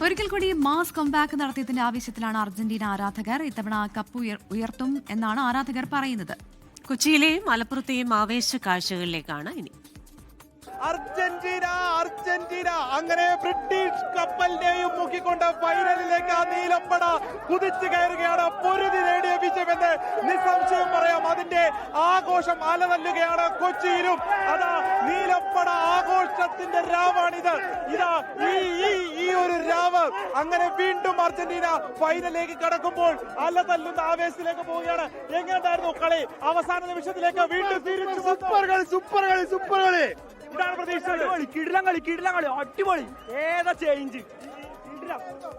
ഒരിക്കൽ കൂടി mass comeback നടത്തിയതിന്റെ ആവശ്യത്തിലാണ് അർജന്റീന ആരാധകർ. ഇത്തവണ കപ്പ് ഉയർത്തും എന്നാണ് ആരാധകർ പറയുന്നത്. കൊച്ചിയിലെയും മലപ്പുറത്തെയും ആവേശ കാഴ്ചകളിലേക്കാണ് ഇനി. അർജന്റീന അർജന്റീന അങ്ങനെ ബ്രിട്ടീഷ് കപ്പലിനെയും മുക്കിക്കൊണ്ട് ഫൈനലിലേക്ക് ആ നീലപ്പട കുതിച്ചു കയറുകയാണ്. പൊരുതി നേടിയ വിജയമെന്ന് നിസ്സംശയം പറയാം. അതിന്റെ ആഘോഷം അലതല്ലുകയാണ് കൊച്ചിയിലും. അതാ നീലപ്പട ആഘോഷത്തിന്റെ രാവാണിത്. ഇതാ ഈ ഒരു രാവ് അങ്ങനെ വീണ്ടും അർജന്റീന ഫൈനലിലേക്ക് കടക്കുമ്പോൾ അലതല്ലുന്ന ആവേശത്തിലേക്ക് പോവുകയാണ്. എങ്ങനെയായിരുന്നു കളി? അവസാന നിമിഷത്തിലേക്ക് വീണ്ടും തിരിച്ചു. സൂപ്പർ കളി സൂപ്പർ കളി സൂപ്പർ കളി. ഇതാണ് പ്രതീക്ഷിച്ചത്. കിടിലം കളി അടിപൊളി. ഏതാ ചേഞ്ച്?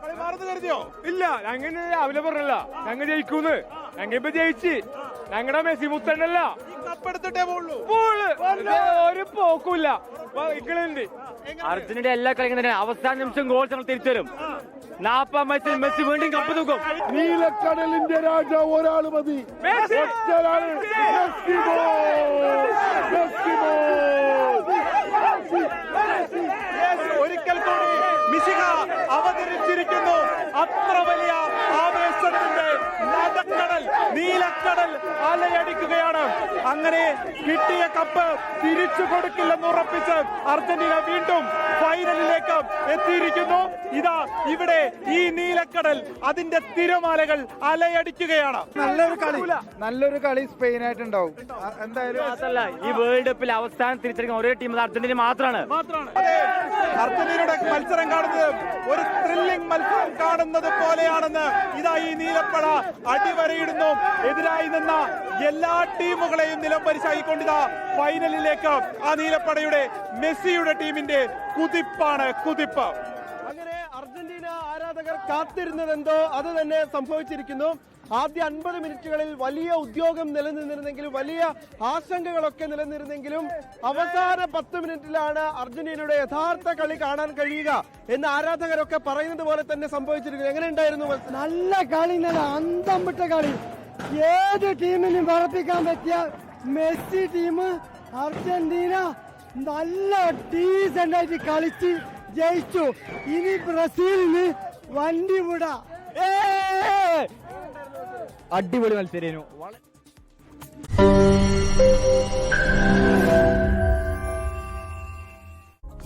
കളി മാറുന്നു കരുതിയോ? ഇല്ല, ഞങ്ങൾ രാവിലെ പറഞ്ഞല്ല ഞങ്ങൾ ജയിക്കൂന്ന്. ഞങ്ങൾ ഇപ്പൊ ജയിച്ച്. ഞങ്ങളുടെ മെസ്സി മുത്തണ്ണല്ല കപ്പെടുത്തിട്ടേ പോളൂ. ഒരു പോക്കൂല്ല. ഇക്കളുണ്ട്. അർജന്റീന എല്ലാ കളിയും തന്നെ അവസാന നിമിഷം ഗോൾ ഞങ്ങൾ തിരിച്ചുവരും. 40 മത്സരം മെസ്സി വീണ്ടും കപ്പ് തൂക്കും. നീലക്കടലിന്റെ രാജാവ് ഒരാൾ മതി. ഒരിക്കൽ കൂടി മിശിഹ അവതരിച്ചിരിക്കുന്നു. അത്ര വലിയ ആവേശത്തിന്റെ നദക്കടൽ നീലക്കടൽ അലയടിക്കുകയാണ്. അങ്ങനെ കിട്ടിയ കപ്പ് തിരിച്ചു കൊടുക്കില്ലെന്ന് ഉറപ്പിച്ച് അർജന്റീന വീണ്ടും ഫൈനലിലേക്ക് എത്തിയിരിക്കുന്നു. ഇതാ ഇവിടെ ഈ നീലക്കടൽ അതിന്റെ തിരമാലകൾ അലയടിക്കുകയാണ്. നല്ലൊരു കളി സ്പെയിനായിട്ടുണ്ടാവും എന്തായാലും. ഈ വേൾഡ് കപ്പിൽ അവസാനം തിരിച്ചടിക്കുന്ന ഒരേ ടീം അർജന്റീന മാത്രമാണ്. അർജന്റീനയുടെ മത്സരം കാണുന്നത് ഒരു ത്രില്ലിംഗ് മത്സരം കാണുന്നത് പോലെയാണെന്ന് ഇതാ ഈ നീലപ്പട അടിവരയിടുന്നു. എതിരായി നിന്ന എല്ലാ ടീമുകളെയും നിലംപരിശായിക്കൊണ്ടിതാ ഫൈനലിലേക്ക് ആ നീലപ്പടയുടെ മെസ്സിയുടെ ടീമിന്റെ കുതിപ്പാണ് കുതിപ്പ്. അങ്ങനെ അർജന്റീന ആരാധകർ കാത്തിരുന്നതെന്തോ അത് തന്നെ സംഭവിച്ചിരിക്കുന്നു. ആദ്യ 50 മിനിറ്റുകളിൽ വലിയ ഉദ്യോഗം നിലനിന്നിരുന്നെങ്കിലും വലിയ ആശങ്കകളൊക്കെ നിലനിന്നിരുന്നെങ്കിലും അവസാന 10 മിനിറ്റിലാണ് അർജന്റീനയുടെ യഥാർത്ഥ കളി കാണാൻ കഴിയുക എന്ന് ആരാധകരൊക്കെ പറയുന്നത് പോലെ തന്നെ സംഭവിച്ചിരിക്കുന്നു. എങ്ങനെ ഉണ്ടായിരുന്നു? നല്ല കളി, നല്ല അന്തം വിട്ട കളി. ഏത് ടീമിനും പറപ്പിക്കാൻ പറ്റിയ മെസ്സി ടീം അർജന്റീന നല്ല ഡീസന്റ് ആയിട്ട് കളിച്ച് ജയിച്ചു. ഇനി ബ്രസീലിന് വണ്ടി വിടാ. അടിപൊളി മത്സരം.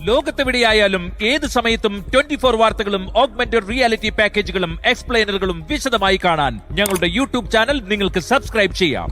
ലോകത്തെവിടെയായാലും ഏത് സമയത്തും 24 വാർത്തകളും ഓഗ്മെന്റഡ് റിയാലിറ്റി പാക്കേജുകളും എക്സ്പ്ലെയിനറുകളും വിശദമായി കാണാൻ ഞങ്ങളുടെ യൂട്യൂബ് ചാനൽ നിങ്ങൾക്ക് സബ്സ്ക്രൈബ് ചെയ്യാം.